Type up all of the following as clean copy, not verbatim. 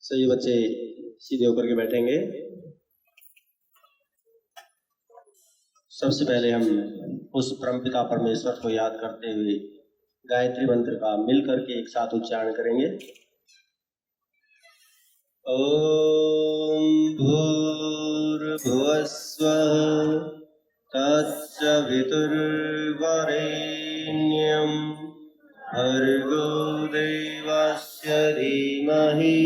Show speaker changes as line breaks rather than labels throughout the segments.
सभी बच्चे सीधे होकर के बैठेंगे। सबसे पहले हम उस परमपिता परमेश्वर को याद करते हुए गायत्री मंत्र का मिल करके एक साथ उच्चारण करेंगे। ओम भूर्भुवस्वः तत्सवितुर्वरेण्यं भर्गो देवस्य धीमहि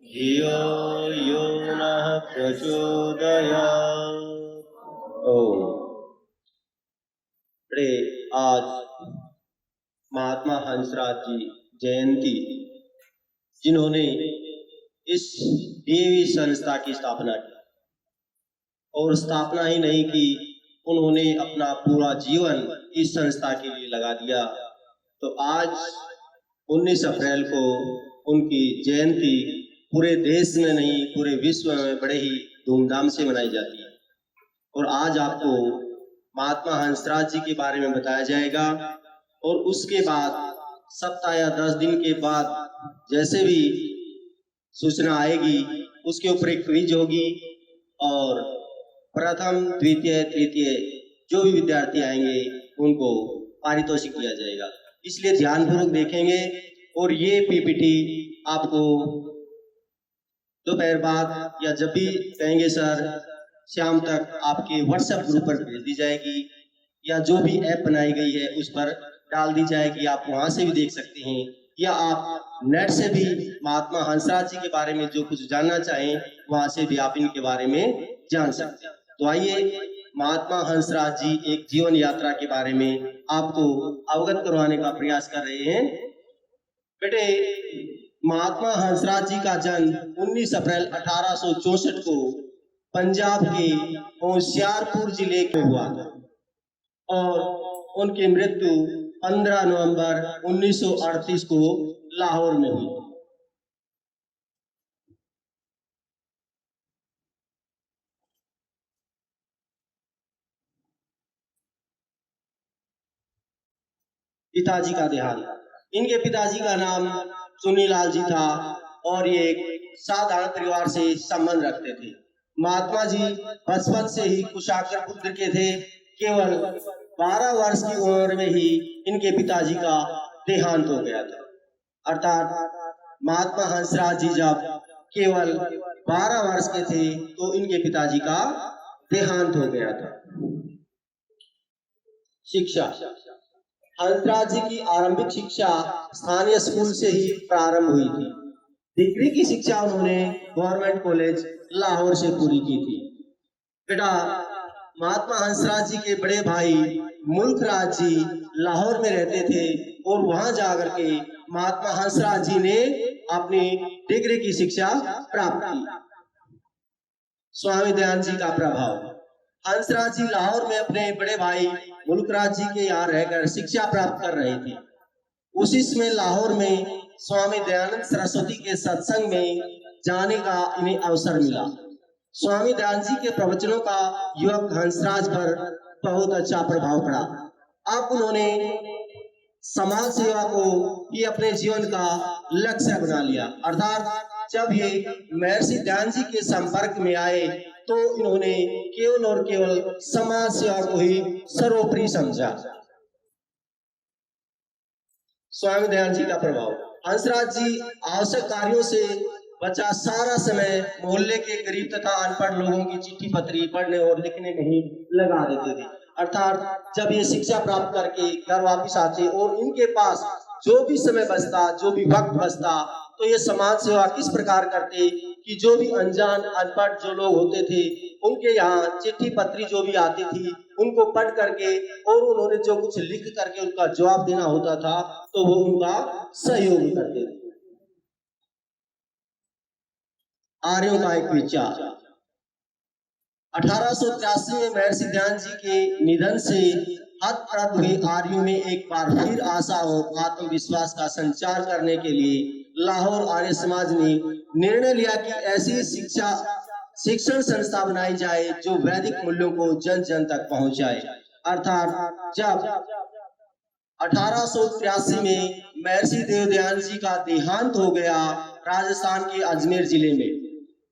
धियो यो नः प्रचोदयात्। ओम। आज महात्मा हंसराज जी जयंती, जिन्होंने इस देवी संस्था की स्थापना की, और स्थापना ही नहीं की, उन्होंने अपना पूरा जीवन इस संस्था के लिए लगा दिया। तो आज 19 अप्रैल को उनकी जयंती पूरे देश में नहीं पूरे विश्व में बड़े ही धूमधाम से मनाई जाती है। और आज आपको महात्मा हंसराज जी के बारे में बताया जाएगा, और उसके बाद सप्ताह या 10 दिन के बाद जैसे भी सूचना आएगी उसके ऊपर एक क्विज होगी, और प्रथम द्वितीय तृतीय जो भी विद्यार्थी आएंगे उनको पारितोषिक दिया जाएगा। इसलिए ध्यानपूर्वक देखेंगे। और ये पीपीटी आपको दोपहर बाद या जब भी कहेंगे सर शाम तक आपके व्हाट्सएप ग्रुप पर भेज दी जाएगी, या जो भी ऐप बनाई गई है उस पर डाल दी जाएगी। आप वहां से भी देख सकते हैं, या आप नेट से भी महात्मा हंसराज जी के बारे में जो कुछ जानना चाहें वहां से भी आप इनके बारे में जान सकते हैं। तो आइए महात्मा हंसराज जी एक जीवन यात्रा के बारे में आपको अवगत करवाने का प्रयास कर रहे हैं। बेटे, महात्मा हंसराज जी का जन्म 19 अप्रैल 1864 को पंजाब के होशियारपुर जिले में हुआ था, और उनकी मृत्यु 15 नवंबर 1938 को लाहौर में हुई। पिताजी का देहांत। इनके पिताजी का नाम चुन्नीलाल जी था, और ये एक साधारण परिवार से संबंध रखते थे। महात्मा जी बचपन से ही कुशाग्र पुत्र के थे। केवल 12 वर्ष की उम्र में ही इनके पिताजी का देहांत हो गया था। अर्थात महात्मा हंसराज जी जब केवल 12 वर्ष के थे तो इनके पिताजी का देहांत हो गया था। शिक्षा। हंसराज जी की आरंभिक शिक्षा स्थानीय स्कूल से ही प्रारंभ हुई थी। डिग्री की शिक्षा उन्होंने गवर्नमेंट कॉलेज लाहौर से पूरी की थी। बेटा, महात्मा हंसराज जी के बड़े भाई मुल्कराज जी लाहौर में रहते थे, और वहां जाकर के महात्मा हंसराज जी ने अपनी डिग्री की शिक्षा प्राप्त की। स्वामी दयानंद जी का प्रभाव। हंसराज जी लाहौर में अपने बड़े भाई मुल्कराज जी के यहाँ रहकर शिक्षा प्राप्त कर रहे थे। उसी समय लाहौर में स्वामी दयानंद सरस्वती के सत्संग में जाने का इन्हें अवसर मिला। स्वामी दयानंद जी के प्रवचनों का युवक हंसराज पर बहुत अच्छा प्रभाव पड़ा। अब उन्होंने समाज सेवा को ही अपने जीवन का लक्ष्य बना लिया। अर्थात जब ये महर्षि दयानंद जी के संपर्क में आए तो इन्होंने केवल और केवल समाज सेवा को ही सर्वोपरि समझा। स्वामी दयानंद जी का प्रभाव। हंसराज जी आवश्यक कार्यों से बचा सारा समय मोहल्ले के गरीब तथा अनपढ़ लोगों की चिट्ठी पत्री पढ़ने और लिखने में ही लगा देते थे। अर्थात जब ये शिक्षा प्राप्त करके घर वापिस आते और इनके पास जो भी समय बचता, जो भी वक्त बचता, तो ये समाज सेवा किस प्रकार करते कि जो भी अनजान अनपढ़ जो लोग होते थे उनके यहाँ चिट्ठी पत्री जो भी आती थी उनको पढ़ करके, और उन्होंने जो कुछ लिख करके उनका जवाब देना होता था तो वो उनका सहयोग करते थे। आर्यों का एक विचार। 1883 में महर्षि दयानंद जी के निधन से हतप्रभ हुए आर्यों में एक बार फिर आशा और आत्मविश्वास का संचार करने के लिए लाहौर आर्य समाज ने निर्णय लिया कि ऐसी शिक्षण संस्था बनाई जाए जो वैदिक मूल्यों को जन जन तक पहुंचाए। अर्थात जब 1883 में महर्षि देव दयानंद जी का देहांत हो गया राजस्थान के अजमेर जिले में।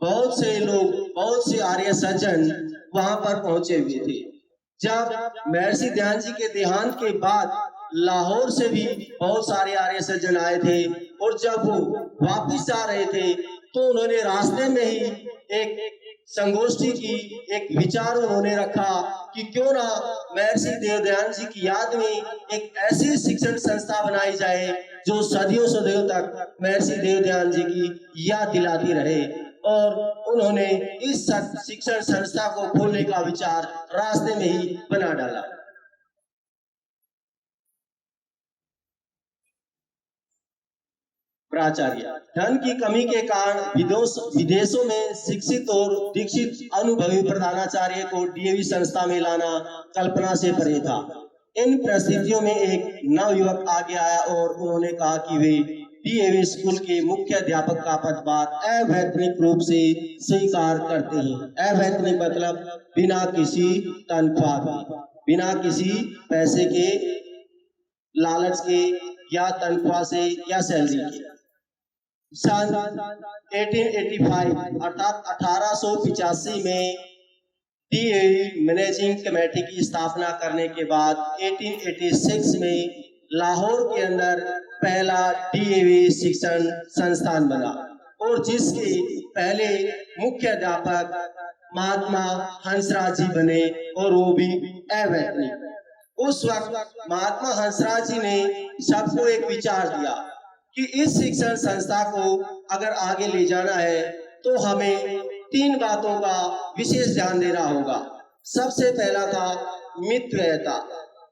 बहुत से लोग, बहुत से आर्य सज्जन वहां पर पहुंचे हुए थे। जब महर्षि ध्यान जी के देहांत के बाद लाहौर से भी बहुत सारे आर्य सज्जन आए थे, और जब वो वापिस आ रहे थे तो उन्होंने रास्ते में ही एक संगोष्ठी की, एक विचार उन्होंने रखा कि क्यों ना महर्षि देवदयान जी की याद में एक ऐसी शिक्षण संस्था बनाई जाए जो सदियों सदियों तक महर्षि देवदयान जी की याद दिलाती रहे। और उन्होंने इस शिक्षण संस्था को खोलने का विचार रास्ते में ही बना डाला। प्राचार्य धन की कमी के कारण विदेशों में शिक्षित और दीक्षित अनुभवी प्रधानाचार्य को डीएवी संस्था में लाना कल्पना से परे था। इन परिस्थितियों में एक नवयुवक आगे आया और उन्होंने कहा कि वे डीएवी स्कूल के मुख्य अध्यापक का पदभार अवैतनिक रूप से स्वीकार करते हैं। अवैतनिक मतलब बिना किसी तनख्वाह के, बिना किसी पैसे के, लालच के, या तनख्वाह से या सैलरी के। सन 1885 अर्थात 1885 में डीएवी मैनेजिंग कमेटी की स्थापना करने के बाद 1886 में लाहौर के अंदर पहला डीएवी शिक्षण संस्थान बना, और जिसके पहले मुख्य अध्यापक महात्मा हंसराज जी बने, और वो भी अवैतनिक। उस वक्त महात्मा हंसराज जी ने सबको एक विचार दिया कि इस शिक्षण संस्था को अगर आगे ले जाना है तो हमें 3 बातों का विशेष ध्यान देना होगा। सबसे पहला था मितव्ययता,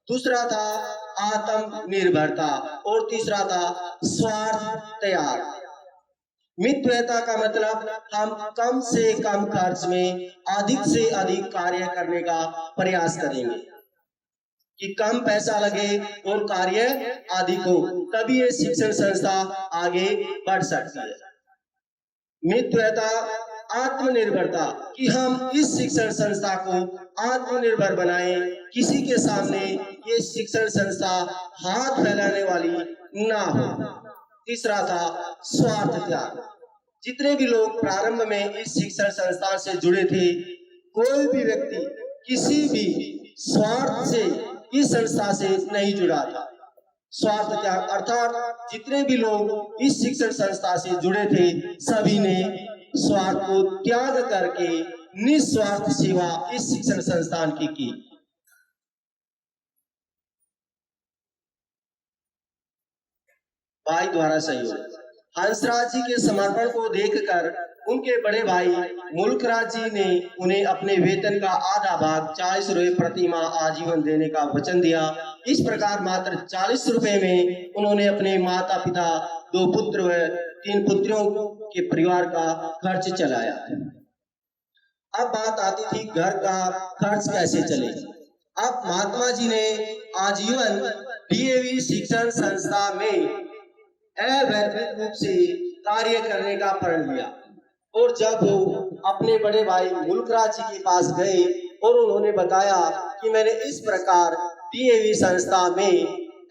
दूसरा था आत्मनिर्भरता, और तीसरा था स्वार्थ त्याग। मितव्ययता का मतलब हम कम से कम खर्च में अधिक से अधिक कार्य करने का प्रयास करेंगे, कि कम पैसा लगे और कार्य अधिक हो, तभी ये शिक्षण संस्था आगे बढ़ सकती है। मितव्ययता, आत्मनिर्भरता, कि हम इस शिक्षण संस्था को आत्मनिर्भर बनाएं, किसी के सामने ये शिक्षण संस्था हाथ फैलाने वाली ना हो। तीसरा था स्वार्थ त्याग। जितने भी लोग प्रारंभ में इस शिक्षण संस्था से जुड़े थे, कोई भी व्यक्ति किसी भी स्वार्थ से इस संस्था से नहीं जुड़ा था। स्वार्थ त्याग अर्थात जितने भी लोग इस शिक्षण संस्था से जुड़े थे, सभी ने स्वार्थ को त्याग करके निस्वार्थ सेवा इस शिक्षण संस्थान की। भाई द्वारा सहयोग। हंसराज जी के समर्पण को देखकर उनके बड़े भाई मुल्कराज जी ने उन्हें अपने वेतन का आधा भाग 40 रुपए प्रति माह आजीवन देने का वचन दिया। इस प्रकार मात्र 40 रुपए में उन्होंने अपने माता पिता, 2 पुत्र व 3 पुत्रियों के परिवार का खर्च चलाया। अब बात आती थी घर का खर्च कैसे चले। अब महात्मा जी ने आजीवन डीएवी शिक्षण संस्था में अवैतनिक रूप से कार्य करने का प्रण लिया, और जब वो अपने बड़े भाई मुल्कराज जी के पास गए और उन्होंने बताया कि मैंने इस प्रकार डीएवी संस्था में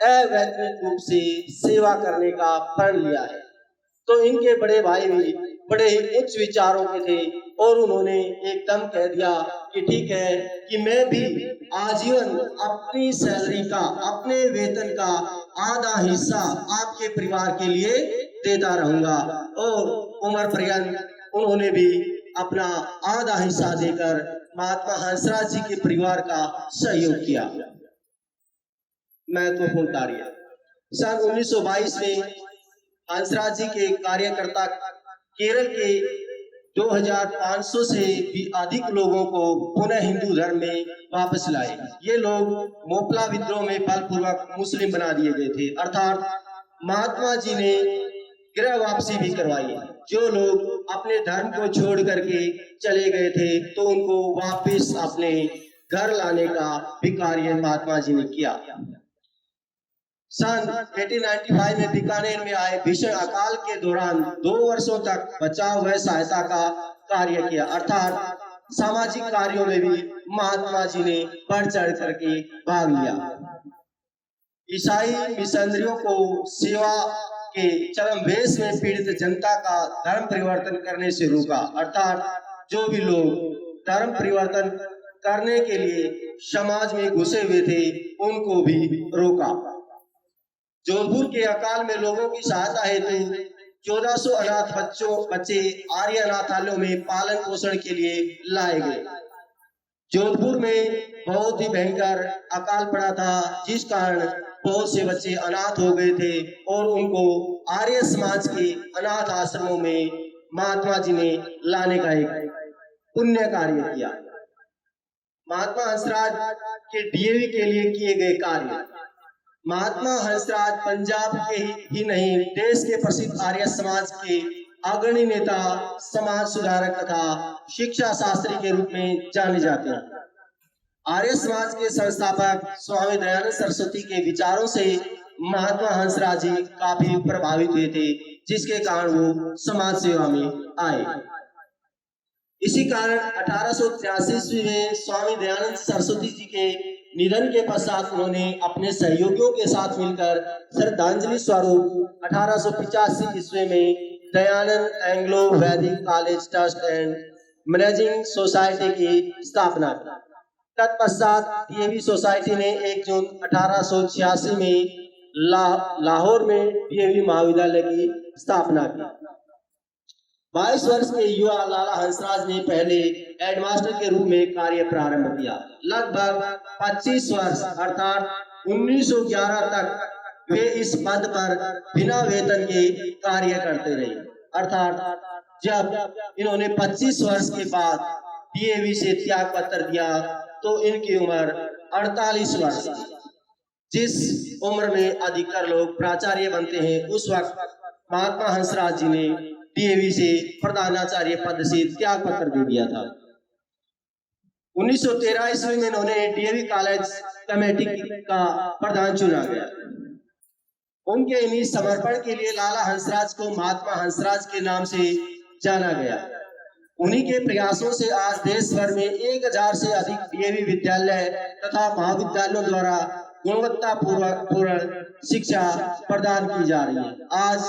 अवैतनिक रूप से सेवा करने का प्रण लिया है, तो इनके बड़े भाई भी बड़े उच्च विचारों के थे, और उन्होंने एकदम कह दिया कि ठीक है, कि मैं भी आजीवन अपनी सैलरी का, अपने वेतन का आधा हिस्सा आपके परिवार के लिए देता रहूंगा। और उम्र पर्यंत उन्होंने भी अपना आधा हिस्सा देकर महात्मा हंसराज जी के परिवार का सहयोग किया। महत्वपूर्ण कार्य। सन 1922 में हंसराज जी के कार्यकर्ता केरल के 2500 से भी अधिक लोगों को पुनः हिंदू धर्म में वापस लाए। ये लोग मोपला विद्रोह में बलपूर्वक मुस्लिम बना दिए गए थे, अर्थात महात्मा जी ने गृह वापसी भी करवाई। जो लोग अपने धर्म को छोड़ करके चले गए थे, तो उनको वापस अपने घर लाने का भी कार्य महात्मा जी ने किया। सन 1895 में बीकानेर में आए भीषण अकाल के दौरान 2 वर्षों तक बचाव व सहायता का कार्य किया, अर्थात सामाजिक कार्यों में भी महात्मा जी ने बढ़ चढ़ करके भाग लिया। ईसाई मिशनरियों को सेवा के चरम वेश में पीड़ित जनता का धर्म परिवर्तन करने से रोका। अर्थात जो भी लोग धर्म परिवर्तन करने के लिए समाज में घुसे हुए थे उनको भी रोका। जोधपुर के अकाल में लोगों की सहायता हेतु 1400 अनाथ बच्चे आर्य अनाथालयों में पालन पोषण के लिए लाए गए। जोधपुर में बहुत ही भयंकर अकाल पड़ा था, जिस कारण बहुत से बच्चे अनाथ हो गए थे और उनको आर्य समाज के अनाथ आश्रमों में महात्मा जी ने लाने का एक पुण्य कार्य किया। महात्मा हंसराज के डीएवी के लिए किए गए कार्य। महात्मा हंसराज पंजाब के ही नहीं, देश के प्रसिद्ध आर्य समाज के अग्रणी नेता, समाज सुधारक तथा शिक्षा शास्त्री के रूप में जाने जाते हैं। आर्य समाज के संस्थापक स्वामी दयानंद सरस्वती के विचारों से महात्मा हंसराज जी काफी प्रभावित हुए थे, जिसके कारण वो समाज सेवा में आए। इसी कारण 1883 ईस्वी में स्वामी दयानंद सरस्वती जी के निधन के पश्चात उन्होंने अपने सहयोगियों के साथ मिलकर श्रद्धांजलि स्वरूप 1885 ईस्वी में दयानंद एंग्लो वैदिक college trust and managing society की स्थापना की। तत्पश्चात डीएवी सोसाइटी ने 1 जून 1886 में लाहौर में डीएवी महाविद्यालय की स्थापना की। 22 वर्ष के युवा लाला हंसराज ने पहले हेडमास्टर के रूप में कार्य प्रारंभ किया। लगभग 25 वर्ष अर्थात 1911 तक वे इस पद पर बिना वेतन के कार्य करते रहे। अर्थात जब इन्होंने 25 वर्ष के बाद डीएवी से त्याग पत्र दिया तो इनकी उम्र 48 वर्ष थी। जिस उम्र में अधिकतर लोग प्राचार्य बनते हैं, उस वक्त महात्मा हंसराज जी ने डीएवी से प्रधानाचार्य पद से त्याग पत्र दे दिया था। 1913 ईस्वी में इन्होंने डीएवी कॉलेज कमेटी का प्रधान चुना गया। उनके इन्हीं समर्पण के लिए लाला हंसराज को महात्मा हंसराज के नाम से जाना गया। उन्हीं के प्रयासों से आज देश भर में 1000 से अधिक डीएवी विद्यालय तथा महाविद्यालयों द्वारा गुणवत्तापूर्ण शिक्षा प्रदान की जा रही है। आज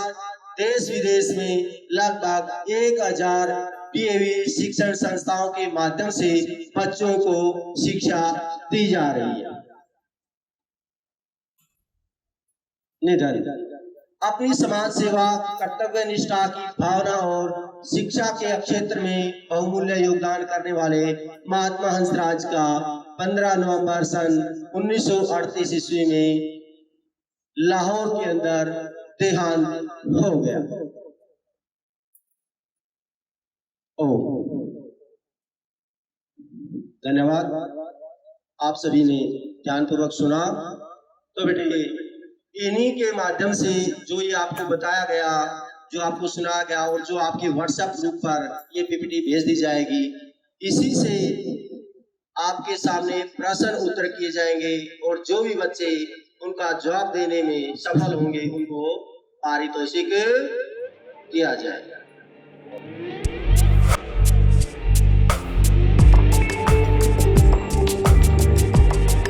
देश विदेश में लगभग 1000 डीएवी शिक्षण संस्थाओं के माध्यम से बच्चों को शिक्षा दी जा रही है। निधन। अपनी समाज सेवा, कर्तव्य निष्ठा की भावना और शिक्षा के क्षेत्र में बहुमूल्य योगदान करने वाले महात्मा हंसराज का 15 नवंबर सन 1938 ईस्वी में लाहौर के अंदर देहांत हो गया। धन्यवाद। आप सभी ने ध्यानपूर्वक सुना। तो बेटे इन्हीं के माध्यम से जो ये आपको बताया गया, जो आपको सुनाया गया और जो आपके व्हाट्सएप ग्रुप पर ये पीपीटी भेज दी जाएगी, इसी से आपके सामने प्रश्न उत्तर किए जाएंगे और जो भी बच्चे उनका जवाब देने में सफल होंगे उनको पारितोषिक दिया जाएगा।